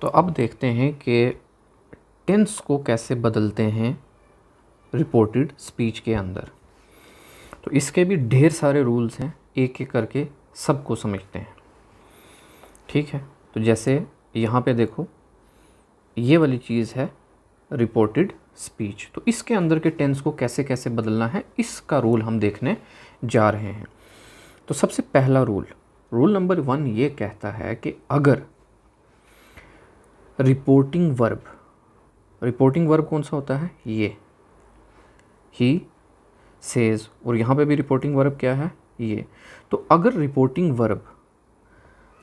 तो अब देखते हैं कि टेंस को कैसे बदलते हैं रिपोर्टेड स्पीच के अंदर। तो इसके भी ढेर सारे रूल्स हैं, एक एक करके सबको समझते हैं। ठीक है, तो जैसे यहाँ पे देखो, ये वाली चीज़ है रिपोर्टेड स्पीच। तो इसके अंदर के टेंस को कैसे कैसे बदलना है, इसका रूल हम देखने जा रहे हैं। तो सबसे पहला रूल नंबर 1 ये कहता है कि अगर रिपोर्टिंग वर्ब कौन सा होता है, ये ही सेज, और यहाँ पे भी रिपोर्टिंग वर्ब क्या है, ये। तो अगर रिपोर्टिंग वर्ब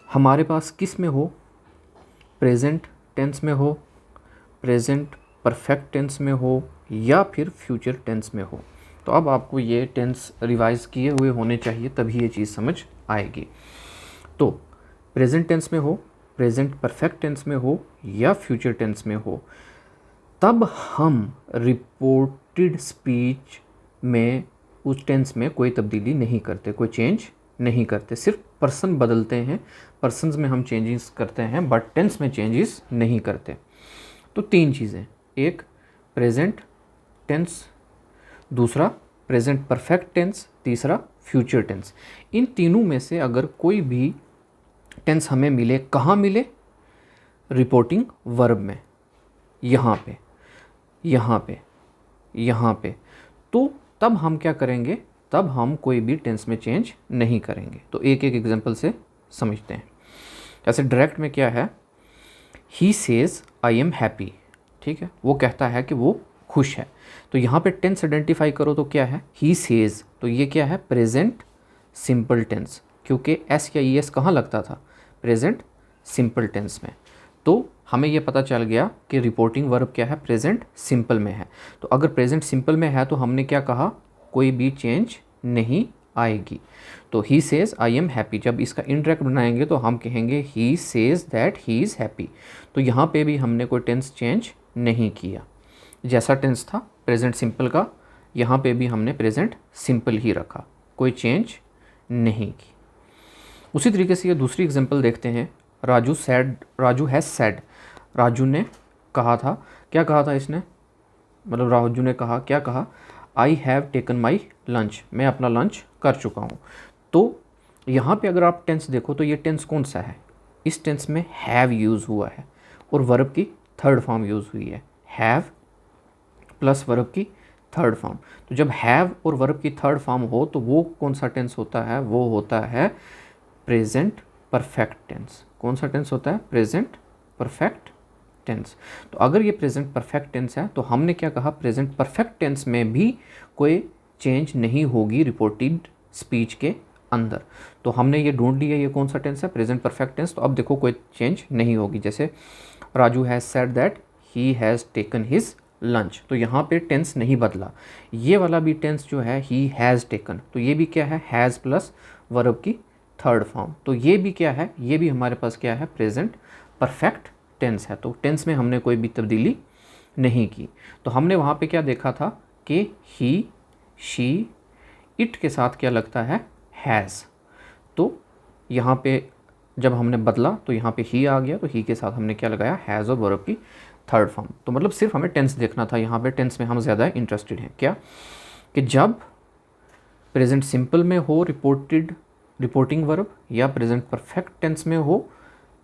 हमारे पास किस में हो, प्रेजेंट टेंस में हो, प्रेजेंट परफेक्ट टेंस में हो, या फिर फ्यूचर टेंस में हो, तो अब आपको ये टेंस रिवाइज किए हुए होने चाहिए, तभी ये चीज़ समझ आएगी। तो प्रेजेंट टेंस में हो, प्रेजेंट परफेक्ट टेंस में हो, या फ्यूचर टेंस में हो, तब हम रिपोर्टेड स्पीच में उस टेंस में कोई तब्दीली नहीं करते, कोई चेंज नहीं करते। सिर्फ पर्सन बदलते हैं, पर्सन्स में हम चेंजेस करते हैं, बट टेंस में चेंजेस नहीं करते। तो 3 चीज़ें, एक प्रेजेंट टेंस, दूसरा प्रेजेंट परफेक्ट टेंस, तीसरा फ्यूचर टेंस। इन तीनों में से अगर कोई भी टेंस हमें मिले, कहाँ मिले, रिपोर्टिंग वर्ब में, यहाँ पे, यहाँ पे, यहाँ पे, तो तब हम क्या करेंगे, तब हम कोई भी टेंस में चेंज नहीं करेंगे। तो एक एक एग्जांपल से समझते हैं। जैसे डायरेक्ट में क्या है, he says I am happy. ठीक है, वो कहता है कि वो खुश है। तो यहाँ पे टेंस आइडेंटिफाई करो तो क्या है, ही सेज। तो ये क्या है, प्रेजेंट सिंपल टेंस, क्योंकि एस या ई एस कहाँ लगता था, प्रेजेंट सिंपल टेंस में। तो हमें ये पता चल गया कि रिपोर्टिंग वर्ब क्या है, प्रेजेंट सिंपल में है। तो अगर प्रेजेंट सिंपल में है तो हमने क्या कहा, कोई भी चेंज नहीं आएगी। तो he says I am happy, जब इसका इनडायरेक्ट बनाएंगे तो हम कहेंगे he says that he is happy. तो यहाँ पे भी हमने कोई टेंस चेंज नहीं किया, जैसा टेंस था प्रेजेंट सिंपल का, यहाँ पे भी हमने प्रेजेंट सिंपल ही रखा, कोई चेंज नहीं की। उसी तरीके से ये दूसरी एग्जांपल देखते हैं, राजू हैज़ सैड। राजू ने कहा था, क्या कहा था इसने, मतलब राजू ने कहा, क्या कहा, I have taken my lunch, मैं अपना लंच कर चुका हूँ। तो यहाँ पे अगर आप टेंस देखो तो ये टेंस कौन सा है, इस टेंस में हैव यूज़ हुआ है और वर्ब की थर्ड फॉर्म यूज़ हुई है, हैव प्लस वर्ब की थर्ड फॉर्म। तो जब हैव और वर्ब की थर्ड फॉर्म हो तो वो कौन सा टेंस होता है, वो होता है प्रेजेंट परफेक्ट टेंस। कौन सा टेंस होता है, प्रेजेंट परफेक्ट टेंस। तो अगर ये प्रेजेंट परफेक्ट टेंस है तो हमने क्या कहा, प्रेजेंट परफेक्ट टेंस में भी कोई चेंज नहीं होगी रिपोर्टेड स्पीच के अंदर। तो हमने ये ढूंढ लिया ये कौन सा टेंस है, प्रेजेंट परफेक्ट टेंस। तो अब देखो कोई चेंज नहीं होगी। जैसे Raju has said that he has taken his lunch, तो यहाँ पे टेंस नहीं बदला। ये वाला भी टेंस जो है ही हैज़ टेकन, तो ये भी क्या है, हैज़ प्लस वर्ब की थर्ड फॉर्म। तो ये भी क्या है, ये भी हमारे पास क्या है, प्रेजेंट परफेक्ट टेंस है। तो टेंस में हमने कोई भी तब्दीली नहीं की। तो हमने वहाँ पे क्या देखा था कि ही, शी, इट के साथ क्या लगता है, हैज़। तो यहाँ पे जब हमने बदला तो यहाँ पे ही आ गया, तो ही के साथ हमने क्या लगाया, हैज़ और वर्ब की थर्ड फॉर्म। तो मतलब सिर्फ हमें टेंस देखना था, यहाँ पे टेंस में हम ज़्यादा इंटरेस्टेड हैं। क्या कि जब प्रेजेंट सिंपल में हो रिपोर्टिंग वर्ब, या प्रेजेंट परफेक्ट टेंस में हो,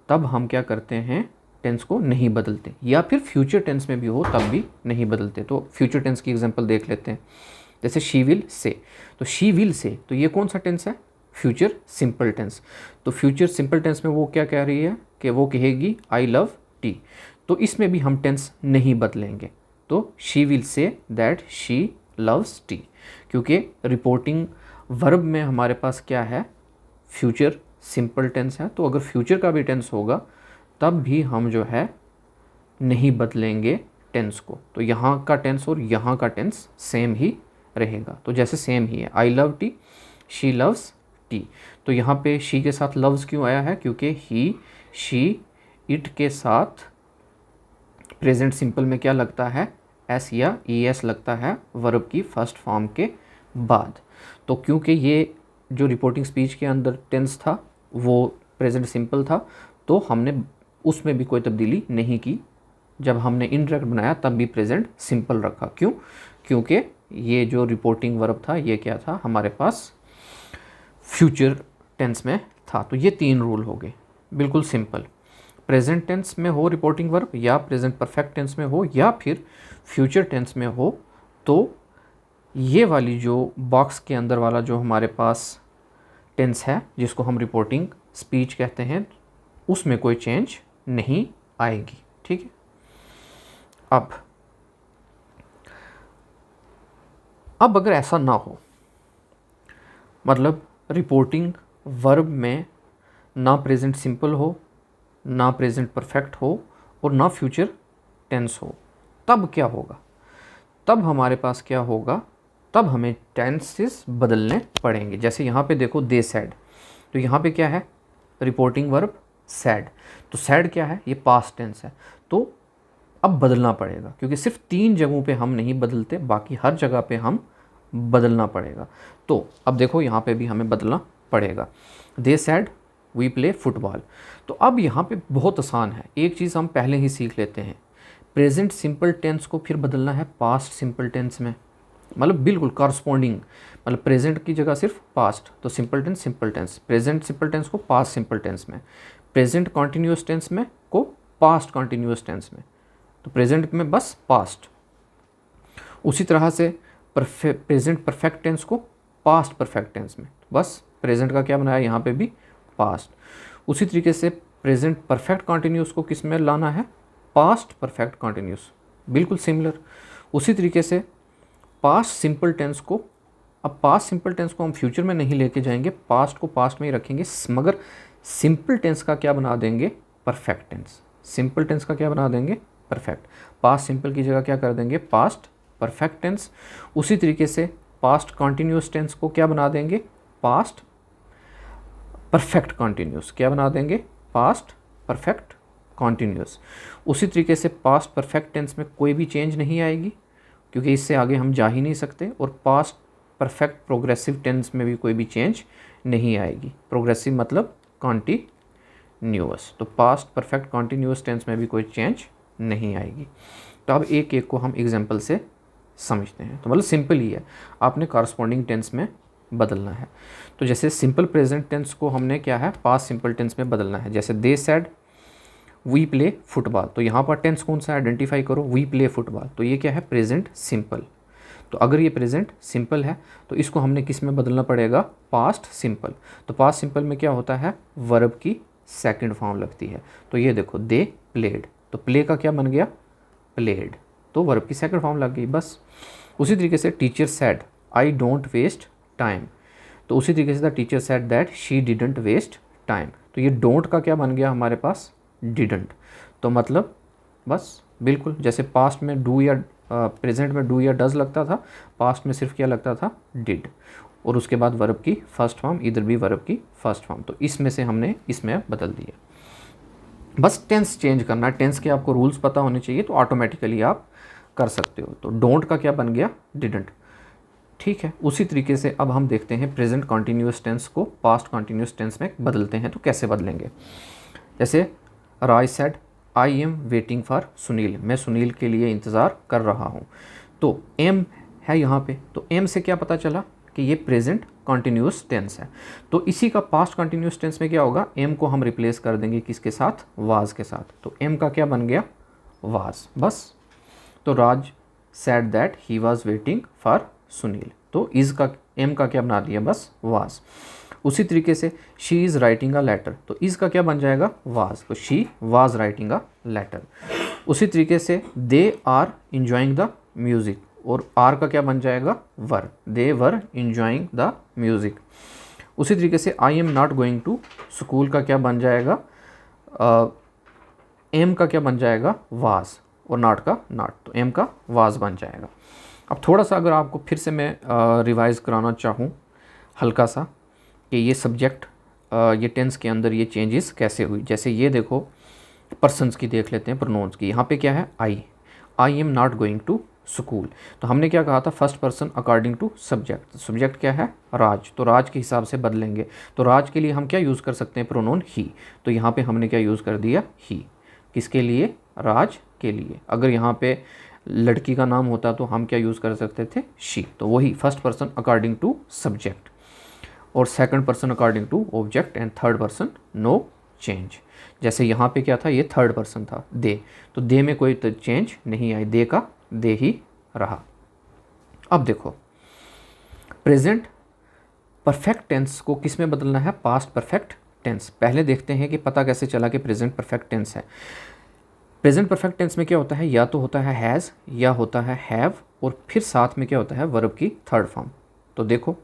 तब हम क्या करते हैं, टेंस को नहीं बदलते, या फिर फ्यूचर टेंस में भी हो तब भी नहीं बदलते। तो फ्यूचर टेंस की एग्जांपल देख लेते हैं। जैसे शी विल से, तो शी विल से, तो ये कौन सा टेंस है, फ्यूचर सिंपल टेंस। तो फ्यूचर सिंपल टेंस में वो क्या कह रही है कि वो कहेगी आई लव टी, तो इसमें भी हम टेंस नहीं बदलेंगे। तो she will say that she loves T, क्योंकि रिपोर्टिंग वर्ब में हमारे पास क्या है, फ्यूचर सिंपल टेंस है। तो अगर फ्यूचर का भी टेंस होगा तब भी हम जो है नहीं बदलेंगे टेंस को। तो यहाँ का टेंस और यहाँ का टेंस सेम ही रहेगा। तो जैसे सेम ही है, I love T, she loves T. तो यहाँ पे शी के साथ लव्स क्यों आया है, क्योंकि ही, शी, इट के साथ प्रेजेंट सिंपल में क्या लगता है, एस या ई एस लगता है वर्ब की फर्स्ट फॉर्म के बाद। तो क्योंकि ये जो रिपोर्टिंग स्पीच के अंदर टेंस था वो प्रेजेंट सिंपल था, तो हमने उसमें भी कोई तब्दीली नहीं की। जब हमने इनडायरेक्ट बनाया तब भी प्रेजेंट सिंपल रखा। क्यों? क्योंकि ये जो रिपोर्टिंग वर्ब था ये क्या था, हमारे पास फ्यूचर टेंस में था। तो ये 3 रूल हो गए, बिल्कुल सिंपल। प्रेजेंट टेंस में हो रिपोर्टिंग वर्ब, या प्रेजेंट परफेक्ट टेंस में हो, या फिर फ्यूचर टेंस में हो, तो ये वाली जो बॉक्स के अंदर वाला जो हमारे पास टेंस है जिसको हम रिपोर्टिंग स्पीच कहते हैं, उसमें कोई चेंज नहीं आएगी। ठीक है। अब अगर ऐसा ना हो, मतलब रिपोर्टिंग वर्ब में ना प्रेजेंट सिंपल हो, ना प्रेजेंट परफेक्ट हो, और ना फ्यूचर टेंस हो, तब क्या होगा? तब हमारे पास क्या होगा? तब हमें टेंसेस बदलने पड़ेंगे। जैसे यहाँ पे देखो दे सैड, तो यहाँ पे क्या है? Reporting verb sad. तो सैड क्या है? ये पास्ट टेंस है। तो अब बदलना पड़ेगा, क्योंकि सिर्फ 3 जगहों पे हम नहीं बदलते, बाकी हर जगह पे हम बदलना पड़ेगा। तो अब देखो यहाँ पे भी हमें बदलना पड़ेगा। दे सैड वी प्ले फुटबॉल। तो अब यहाँ पे बहुत आसान है, एक चीज़ हम पहले ही सीख लेते हैं। प्रेजेंट सिंपल टेंस को फिर बदलना है पास्ट सिंपल टेंस में, मतलब बिल्कुल कॉरस्पॉन्डिंग, मतलब प्रेजेंट की जगह सिर्फ पास्ट, तो simple tense simple tense, present simple tense को पास्ट सिंपल टेंस में, प्रेजेंट कॉन्टीन्यूअस टेंस में को पास्ट कॉन्टीन्यूअस टेंस में, तो प्रेजेंट में बस पास्ट। उसी तरह से प्रेजेंट परफेक्ट टेंस को पास्ट परफेक्ट टेंस में, बस प्रेजेंट का क्या बनाया यहाँ पे भी पास्ट। उसी तरीके से प्रेजेंट परफेक्ट कॉन्टीन्यूअस को किस में लाना है? पास्ट परफेक्ट कॉन्टीन्यूअस, बिल्कुल सिमिलर। उसी तरीके से पास्ट सिंपल टेंस को, अब पास्ट सिंपल टेंस को हम फ्यूचर में नहीं लेके जाएंगे, पास्ट को पास्ट में ही रखेंगे, मगर सिंपल टेंस का क्या बना देंगे? Perfect tense. सिंपल टेंस का क्या बना देंगे? परफेक्ट। पास्ट सिंपल की जगह क्या कर देंगे? Past perfect tense. उसी तरीके से पास्ट कॉन्टीन्यूअस टेंस को क्या बना देंगे? Past perfect continuous. क्या बना देंगे? Past perfect continuous. उसी तरीके से पास्ट परफेक्ट टेंस में कोई भी चेंज नहीं आएगी, क्योंकि इससे आगे हम जा ही नहीं सकते, और पास्ट परफेक्ट प्रोग्रेसिव टेंस में भी कोई भी चेंज नहीं आएगी। प्रोग्रेसिव मतलब कॉन्टीन्यूअस, तो पास्ट परफेक्ट कॉन्टीन्यूअस टेंस में भी कोई चेंज नहीं आएगी। तो अब एक एक को हम एग्जाम्पल से समझते हैं। तो मतलब सिंपल ही है, आपने कॉरस्पॉन्डिंग टेंस में बदलना है। तो जैसे सिंपल प्रेजेंट टेंस को हमने क्या है? पास्ट सिंपल टेंस में बदलना है। जैसे they sad we play football, तो यहाँ पर टेंस कौन सा आइडेंटिफाई करो? वी प्ले फुटबॉल, तो ये क्या है? Present simple. तो अगर ये प्रेजेंट सिंपल है तो इसको हमने किस में बदलना पड़ेगा? Past simple. तो पास्ट सिंपल में क्या होता है? वर्ब की सेकंड फॉर्म लगती है। तो ये देखो दे प्लेड, तो प्ले का क्या बन गया? प्लेड, तो वर्ब की सेकंड फॉर्म लग गई, बस। उसी तरीके से teacher said I don't waste time, तो उसी तरीके से the teacher said that she didn't waste time, तो ये डोंट का क्या बन गया हमारे पास? डिडंट। तो मतलब बस बिल्कुल जैसे पास्ट में डू या प्रेजेंट में डू या डज लगता था, पास्ट में सिर्फ क्या लगता था? डिड, और उसके बाद वर्ब की फर्स्ट फॉर्म, इधर भी वर्ब की फर्स्ट फॉर्म। तो इसमें से हमने इसमें बदल दिया। बस टेंस चेंज करना है, टेंस के आपको रूल्स पता होने चाहिए, तो ऑटोमेटिकली आप कर सकते हो। तो डोंट का क्या बन गया? डिडंट। ठीक है। उसी तरीके से अब हम देखते हैं प्रेजेंट कॉन्टीन्यूअस टेंस को पास्ट कॉन्टीन्यूअस टेंस में बदलते हैं, तो कैसे बदलेंगे। जैसे Rai said I am waiting for Sunil, मैं सुनील के लिए इंतज़ार कर रहा हूँ। तो एम है यहाँ पे, तो एम से क्या पता चला कि ये प्रेजेंट कॉन्टीन्यूअस टेंस है। तो इसी का पास्ट कॉन्टीन्यूअस टेंस में क्या होगा? एम को हम रिप्लेस कर देंगे किसके साथ? वाज के साथ। तो एम का क्या बन गया? वाज, बस। तो Raj said that he was waiting for Sunil, तो इज़ का एम का क्या बना दिया? बस वाज। उसी तरीके से she is writing a letter, तो इज़ का क्या बन जाएगा? वाज, तो she was writing a letter. उसी तरीके से they are enjoying the music, और आर का क्या बन जाएगा? Were, they were enjoying the music. उसी तरीके से I am not going to school का क्या बन जाएगा? एम का क्या बन जाएगा? वाज, और नॉट का नॉट, तो एम का वाज बन जाएगा। अब थोड़ा सा अगर आपको फिर से मैं रिवाइज़ कराना चाहूँ हल्का सा, कि ये सब्जेक्ट ये टेंस के अंदर ये चेंजेस कैसे हुई। जैसे ये देखो पर्सन्स की देख लेते हैं, प्रोनाउंस की। यहाँ पे क्या है? I am not going to school. तो हमने क्या कहा था, first person according to subject. Subject क्या है, राज, तो राज के हिसाब से बदलेंगे। तो राज के लिए हम क्या यूज़ कर सकते हैं, प्रोनोन ही। तो यहाँ पे हमने क्या यूज़ कर दिया, ही। किसके लिए, राज के लिए। अगर यहाँ पे लड़की का नाम होता तो हम क्या यूज़ कर सकते थे, शी। तो वही first person according to subject, और second person according to object, and third person no change. जैसे यहाँ पे क्या था, ये थर्ड पर्सन था, दे, तो दे में कोई चेंज नहीं आई, दे का दे ही रहा। अब देखो, प्रेजेंट परफेक्ट टेंस को किस में बदलना है, पास्ट परफेक्ट टेंस। पहले देखते हैं कि पता कैसे चला कि प्रेजेंट परफेक्ट टेंस है। प्रेजेंट परफेक्ट टेंस में क्या होता है, या तो होता है हैज़ या होता है हैव, और फिर साथ में क्या होता है, वर्ब की थर्ड फॉर्म। तो देखो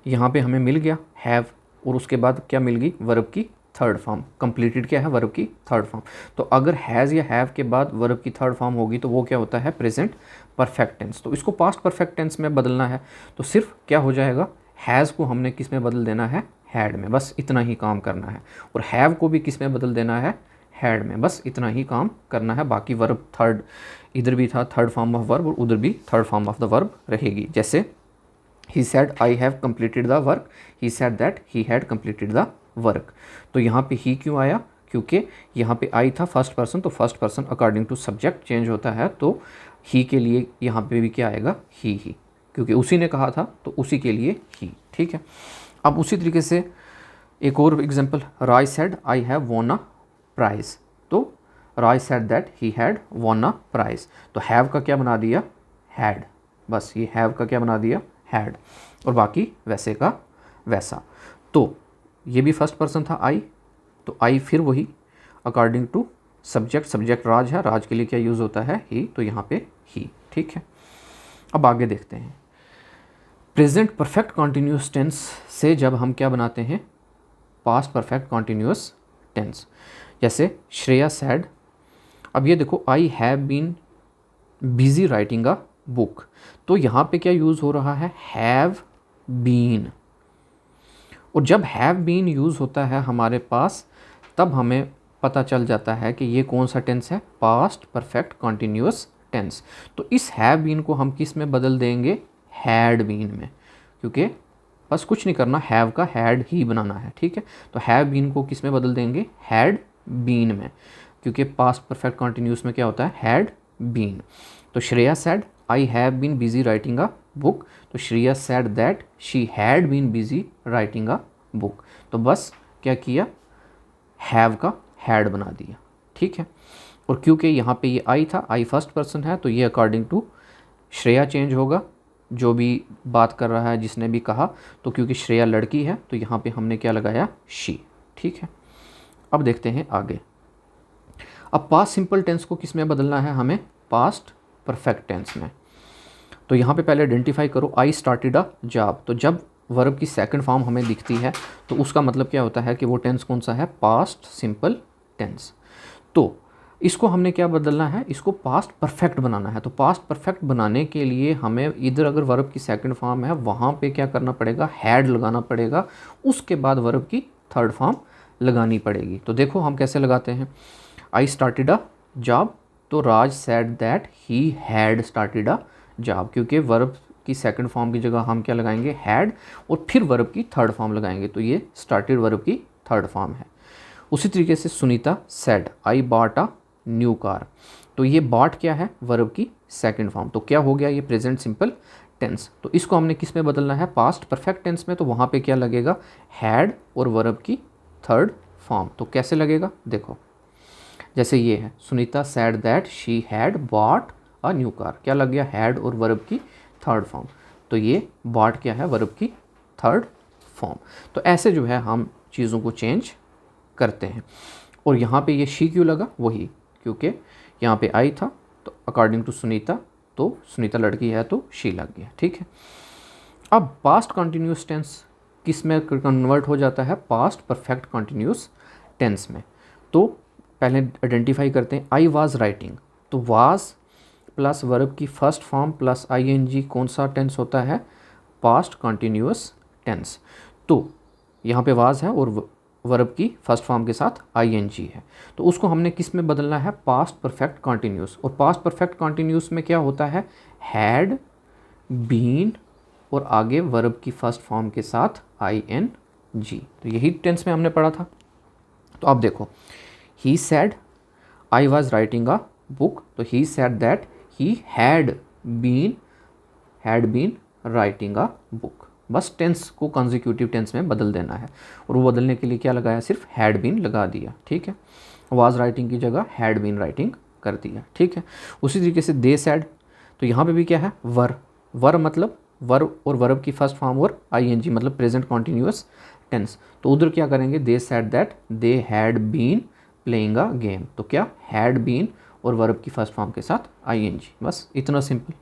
यहाँ पे हमें मिल गया हैव, और उसके बाद क्या मिल गई, वर्ब की थर्ड फॉर्म। कंप्लीटेड क्या है, वर्ब की थर्ड फॉर्म। तो अगर हैज़ या हैव के बाद वर्ब की थर्ड फॉर्म होगी तो वो क्या होता है, प्रेजेंट परफेक्ट टेंस। तो इसको पास्ट परफेक्ट टेंस में बदलना है तो सिर्फ क्या हो जाएगा, हैज़ को हमने किस में बदल देना है, हैड में। बस इतना ही काम करना है। और हैव को भी किस में बदल देना है, हैड में। बस इतना ही काम करना है। बाकी वर्ब थर्ड, इधर भी था थर्ड फॉर्म ऑफ वर्ब और उधर भी third form of the verb रहेगी। जैसे he said I have completed the work, he said that he had completed the work। तो यहाँ पे he क्यों आया, क्योंकि यहाँ पे I था फर्स्ट पर्सन, तो first person according to subject change होता है, तो he के लिए यहाँ पे भी क्या आएगा, ही, क्योंकि उसी ने कहा था तो उसी के लिए ही। ठीक है। अब उसी तरीके से एक और example, Rai said I have won a prize. तो Rai said that he had won a prize. तो हैव का क्या बना दिया, हैड। बस ये हैव का क्या बना दिया, हैड, और बाकी वैसे का वैसा। तो ये भी फर्स्ट पर्सन था आई, तो आई फिर वही अकॉर्डिंग टू सब्जेक्ट। सब्जेक्ट राज है, राज के लिए क्या यूज़ होता है, ही, तो यहाँ पे ही। ठीक है। अब आगे देखते हैं, प्रेजेंट परफेक्ट कॉन्टिन्यूस टेंस से जब हम क्या बनाते हैं, पास्ट परफेक्ट कॉन्टिन्यूस टेंस। जैसे श्रेया सैड, अब ये देखो I have been busy writing a book, तो यहाँ पे क्या यूज़ हो रहा है, हैव बीन। और जब हैव बीन यूज़ होता है हमारे पास, तब हमें पता चल जाता है कि ये कौन सा टेंस है, पास्ट परफेक्ट कॉन्टिन्यूस टेंस। तो इस हैव बीन को हम किस में बदल देंगे, हैड बीन में, क्योंकि बस कुछ नहीं करना, हैव का हैड ही बनाना है। ठीक है। तो हैव बीन को किस में बदल देंगे, हैड बीन में, क्योंकि पास्ट परफेक्ट कॉन्टिन्यूस में क्या होता है, हैड बीन। तो Shreya said I have been busy writing a book, तो Shreya said that she had been busy writing a book. तो बस क्या किया, हैव का हैड बना दिया। ठीक है। और क्योंकि यहाँ पे ये आई था, आई फर्स्ट पर्सन है, तो ये अकॉर्डिंग टू श्रेया चेंज होगा, जो भी बात कर रहा है, जिसने भी कहा। तो क्योंकि श्रेया लड़की है तो यहाँ पे हमने क्या लगाया, शी। ठीक है। अब देखते हैं आगे। अब पास्ट सिंपल टेंस को किस में बदलना है हमें, पास्ट परफेक्ट टेंस में। तो यहाँ पे पहले आइडेंटिफाई करो, आई स्टार्टेड अ जॉब। तो जब वर्ब की सेकंड फॉर्म हमें दिखती है तो उसका मतलब क्या होता है कि वो टेंस कौन सा है, पास्ट सिंपल टेंस। तो इसको हमने क्या बदलना है, इसको पास्ट परफेक्ट बनाना है। तो पास्ट परफेक्ट बनाने के लिए हमें इधर अगर वर्ब की सेकंड फॉर्म है वहाँ पे क्या करना पड़ेगा, हैड लगाना पड़ेगा, उसके बाद वर्ब की थर्ड फॉर्म लगानी पड़ेगी। तो देखो हम कैसे लगाते हैं, आई स्टार्टेड अ जॉब, तो Raj said that he had started a job, क्योंकि वर्ब की सेकंड फॉर्म की जगह हम क्या लगाएंगे, हैड, और फिर वर्ब की थर्ड फॉर्म लगाएंगे। तो ये स्टार्टेड वर्ब की थर्ड फॉर्म है। उसी तरीके से Sunita sad I bought a new car, तो ये बॉट क्या है, वर्ब की सेकंड फॉर्म। तो क्या हो गया, ये प्रेजेंट सिंपल टेंस। तो इसको हमने किस में बदलना है, पास्ट परफेक्ट टेंस में। तो वहाँ पे क्या लगेगा, हैड और वर्ब की थर्ड फॉर्म। तो कैसे लगेगा, देखो जैसे ये है, Sunita sad that she had bought a new car, क्या लग गया, हैड और वर्ब की थर्ड फॉर्म। तो ये बॉट क्या है, वर्ब की थर्ड फॉर्म। तो ऐसे जो है हम चीज़ों को चेंज करते हैं। और यहाँ पे ये शी क्यों लगा, वही क्योंकि यहाँ पे आई था, तो अकॉर्डिंग टू सुनीता, तो सुनीता लड़की है तो शी लग गया। ठीक है। अब पास्ट कॉन्टिन्यूस टेंस किस में कन्वर्ट हो जाता है, पास्ट परफेक्ट कॉन्टिन्यूस टेंस में। तो पहले आइडेंटिफाई करते हैं, आई वाज राइटिंग, तो वाज प्लस वर्ब की फर्स्ट फॉर्म प्लस आईएनजी कौन सा टेंस होता है, पास्ट कॉन्टिन्यूस टेंस। तो यहाँ पे वाज है और वर्ब की फर्स्ट फॉर्म के साथ आईएनजी है, तो उसको हमने किस में बदलना है, पास्ट परफेक्ट कॉन्टिन्यूस। और पास्ट परफेक्ट कॉन्टिन्यूस में क्या होता है, हैड, बीन और आगे वर्ब की फर्स्ट फॉर्म के साथ आईएनजी। तो यही टेंस में हमने पढ़ा था। तो अब देखो, he said I was writing a book, तो he said that he had been writing a book. बस टेंस को कंसेक्यूटिव टेंस में बदल देना है, और वो बदलने के लिए क्या लगाया, सिर्फ हैड बीन लगा दिया, ठीक है। वाज राइटिंग की जगह हैड बीन राइटिंग कर दिया, ठीक है। उसी तरीके से दे सैड, तो यहाँ पे भी क्या है, वर मतलब वर्ब और वर्ब की फर्स्ट फॉर्म और आईएनजी मतलब प्रेजेंट कॉन्टिन्यूअस टेंस। तो उधर क्या करेंगे, they said that they had been playing a game, तो क्या हैड बीन और वर्ब की फर्स्ट फॉर्म के साथ आईएनजी, बस इतना सिंपल।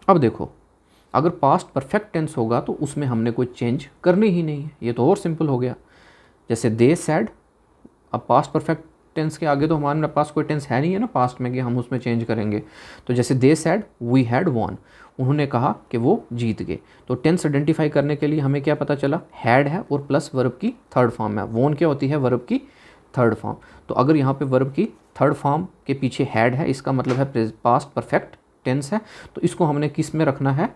अब देखो, अगर पास्ट परफेक्ट टेंस होगा तो उसमें हमने कोई चेंज करनी ही नहीं है, ये तो और सिंपल हो गया। जैसे दे सैड, अब पास्ट परफेक्ट टेंस के आगे तो हमारे पास कोई टेंस है नहीं है ना पास्ट में कि हम उसमें चेंज करेंगे। तो जैसे they sad we had von, उन्होंने कहा कि वो जीत गए। तो टेंस आइडेंटिफाई करने के लिए हमें क्या पता चला, हैड है और प्लस वर्ब की थर्ड फॉर्म है। वॉन क्या होती है, वर्ब की थर्ड फॉर्म। तो अगर यहाँ पे वर्ब की थर्ड फॉर्म के पीछे हैड है, इसका मतलब है पास्ट परफेक्ट टेंस है। तो इसको हमने किस में रखना है,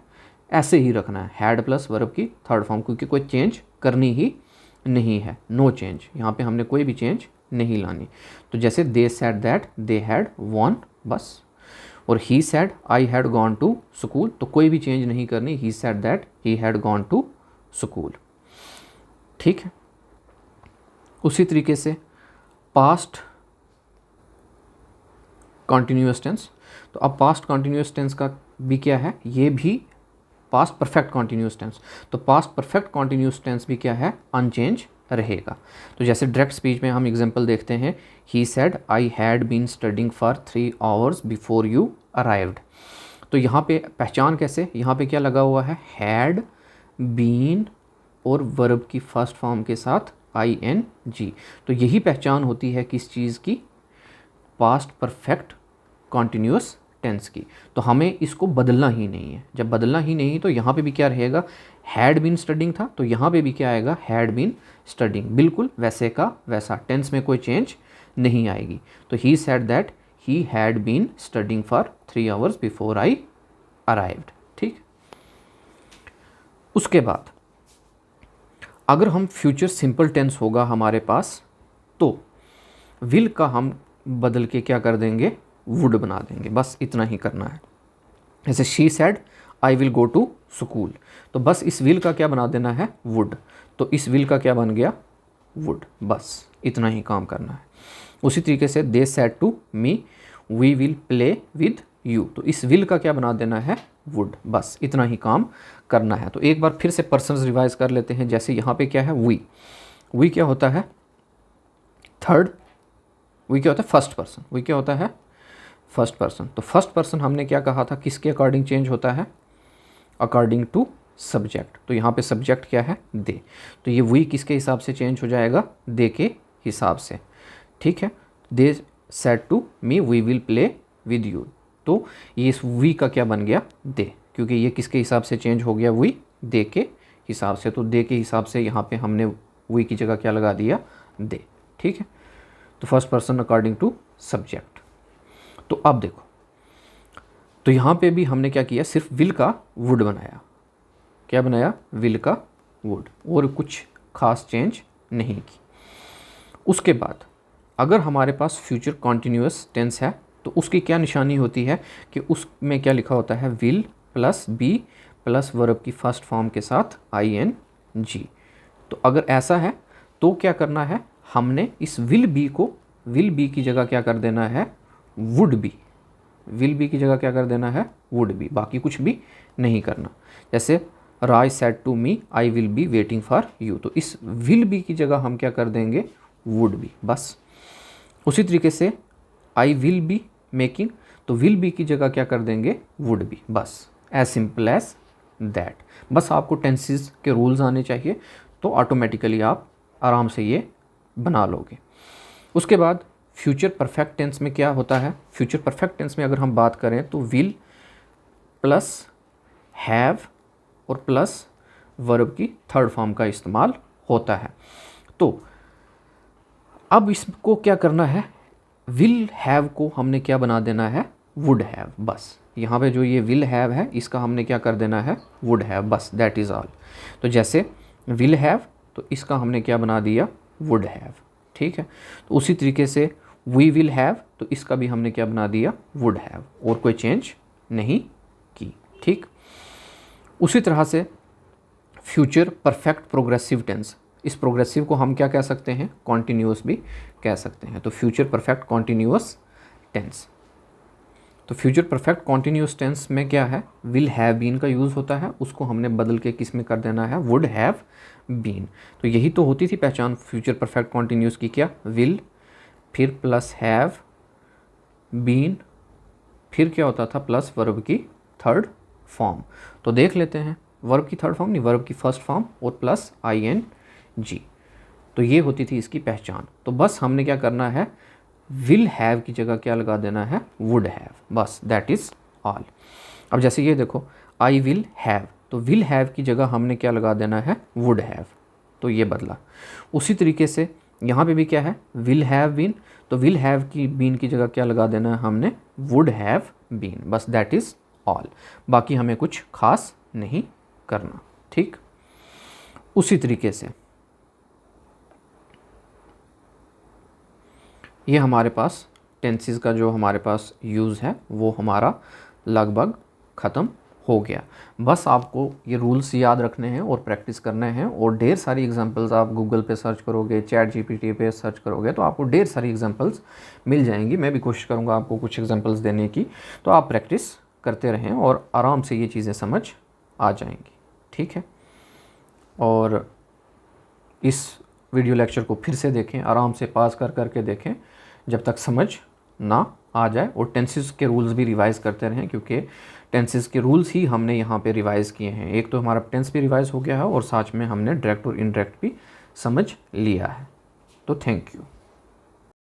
ऐसे ही रखना है, हैड प्लस वर्ब की थर्ड फॉर्म, क्योंकि कोई चेंज करनी ही नहीं है, नो चेंज, यहाँ पे हमने कोई भी चेंज नहीं लानी। तो जैसे they said that they had won, बस। और he said I had gone to school, तो कोई भी चेंज नहीं करनी, he said that he had gone to school, ठीक है। उसी तरीके से पास्ट कॉन्टिन्यूअस टेंस, तो अब पास्ट कॉन्टिन्यूअस टेंस का भी क्या है, ये भी पास्ट परफेक्ट कॉन्टिन्यूअस टेंस। तो पास्ट परफेक्ट कॉन्टिन्यूअस टेंस भी क्या है, अनचेंज रहेगा। तो जैसे डायरेक्ट स्पीच में हम एग्जांपल देखते हैं, he said I had been studying for 3 hours before you arrived. तो यहाँ पे पहचान कैसे, यहाँ पे क्या लगा हुआ है, हैड बीन और वर्ब की फर्स्ट फॉर्म के साथ ING। तो यही पहचान होती है किस चीज़ की, पास्ट परफेक्ट कॉन्टिन्यूअस टेंस की। तो हमें इसको बदलना ही नहीं है। जब बदलना ही नहीं तो यहाँ पे भी क्या रहेगा, हैड बीन स्टडिंग था तो यहाँ पे भी क्या आएगा, हैड बीन स्टडिंग, बिल्कुल वैसे का वैसा, टेंस में कोई चेंज नहीं आएगी। तो he said that he had been studying for 3 hours before I arrived, ठीक। उसके बाद अगर हम फ्यूचर सिंपल टेंस होगा हमारे पास, तो विल का हम बदल के क्या कर देंगे, वुड बना देंगे, बस इतना ही करना है। जैसे she said I will go to school, तो बस इस विल का क्या बना देना है, वुड। तो इस विल का क्या बन गया, वुड, बस इतना ही काम करना है। उसी तरीके से they said to me we will play with you, तो इस विल का क्या बना देना है, वुड, बस इतना ही काम करना है। तो एक बार फिर से पर्सन्स रिवाइज कर लेते हैं। जैसे यहाँ पे क्या है, वी क्या होता है, थर्ड, वी क्या होता है, फर्स्ट पर्सन, वी क्या होता है, फर्स्ट पर्सन। तो फर्स्ट पर्सन हमने क्या कहा था, किसके अकॉर्डिंग चेंज होता है, अकॉर्डिंग टू सब्जेक्ट। तो यहाँ पे सब्जेक्ट क्या है, दे, तो ये वी किसके हिसाब से चेंज हो जाएगा, दे के हिसाब से, ठीक है। They said to me we will play with you, तो ये इस वी का क्या बन गया, दे, क्योंकि ये किसके हिसाब से चेंज हो गया, वी, दे के हिसाब से। तो दे के हिसाब से यहाँ पे हमने वी की जगह क्या लगा दिया, दे, ठीक है। तो first person according to subject. तो अब देखो, तो यहाँ पे भी हमने क्या किया, सिर्फ विल का वुड बनाया, क्या बनाया, विल का वुड, और कुछ खास चेंज नहीं की। उसके बाद अगर हमारे पास फ्यूचर कॉन्टिन्यूअस टेंस है तो उसकी क्या निशानी होती है कि उसमें क्या लिखा होता है, will plus be plus verb की फर्स्ट फॉर्म के साथ ING। तो अगर ऐसा है तो क्या करना है, हमने इस विल बी को, विल बी की जगह क्या कर देना है, वुड बी, विल बी की जगह क्या कर देना है, वुड बी, बाकी कुछ भी नहीं करना। जैसे Rai said to me I will be waiting for you, तो इस विल बी की जगह हम क्या कर देंगे, वुड बी, बस। उसी तरीके से आई विल बी मेकिंग, तो विल बी की जगह क्या कर देंगे, वुड बी, बस एज सिंपल एज दैट। बस आपको टेंसेस के रूल्स आने चाहिए तो ऑटोमेटिकली आप आराम से ये बना लोगे। उसके बाद फ्यूचर परफेक्ट टेंस में क्या होता है, फ्यूचर परफेक्ट टेंस में अगर हम बात करें तो विल प्लस हैव और प्लस वर्ब की थर्ड फॉर्म का इस्तेमाल होता है। तो अब इसको क्या करना है, विल हैव को हमने क्या बना देना है, वुड हैव। बस यहाँ पे जो ये विल हैव है इसका हमने क्या कर देना है, वुड हैव, बस दैट इज़ ऑल। तो जैसे विल हैव तो इसका हमने क्या बना दिया, वुड हैव, ठीक है। तो उसी तरीके से वी विल हैव तो इसका भी हमने क्या बना दिया, वुड हैव, और कोई चेंज नहीं की, ठीक। उसी तरह से फ्यूचर परफेक्ट प्रोग्रेसिव टेंस, इस प्रोग्रेसिव को हम क्या कह सकते हैं, कॉन्टिन्यूअस भी कह सकते हैं। तो फ्यूचर परफेक्ट कॉन्टिन्यूअस टेंस, तो फ्यूचर परफेक्ट कॉन्टिन्यूअस टेंस में क्या है, विल हैव बीन का यूज़ होता है, उसको हमने बदल के किस में कर देना है, वुड हैव बीन। तो यही तो होती थी पहचान फ्यूचर परफेक्ट कॉन्टिन्यूअस की, क्या, विल फिर प्लस हैव बीन, फिर क्या होता था, प्लस वर्ब की थर्ड फॉर्म। तो देख लेते हैं, वर्ब की थर्ड फॉर्म नहीं, वर्ब की फर्स्ट फॉर्म और प्लस ING। तो ये होती थी इसकी पहचान। तो बस हमने क्या करना है, विल हैव की जगह क्या लगा देना है, वुड हैव, बस दैट इज़ ऑल। अब जैसे ये देखो, आई विल हैव, तो विल हैव की जगह हमने क्या लगा देना है, वुड हैव, तो ये बदला। उसी तरीके से यहाँ पे भी क्या है, विल हैव बीन, तो विल हैव की बीन की जगह क्या लगा देना है हमने, वुड हैव बीन, बस दैट इज़ ऑल। बाकी हमें कुछ खास नहीं करना, ठीक। उसी तरीके से ये हमारे पास टेंसेस का जो हमारे पास यूज़ है वो हमारा लगभग ख़त्म हो गया। बस आपको ये रूल्स याद रखने हैं और प्रैक्टिस करने हैं, और ढेर सारी एग्जांपल्स आप गूगल पे सर्च करोगे, ChatGPT पे सर्च करोगे तो आपको ढेर सारी एग्जांपल्स मिल जाएंगी। मैं भी कोशिश करूँगा आपको कुछ एग्जांपल्स देने की, तो आप प्रैक्टिस करते रहें और आराम से ये चीज़ें समझ आ जाएंगी, ठीक है। और इस वीडियो लेक्चर को फिर से देखें, आराम से पास कर करके देखें जब तक समझ ना आ जाए, और टेंसेस के रूल्स भी रिवाइज़ करते रहें, क्योंकि टेंसेस के रूल्स ही हमने यहाँ पे रिवाइज़ किए हैं। एक तो हमारा टेंस भी रिवाइज़ हो गया है और साथ में हमने डायरेक्ट और इनडायरेक्ट भी समझ लिया है। तो थैंक यू।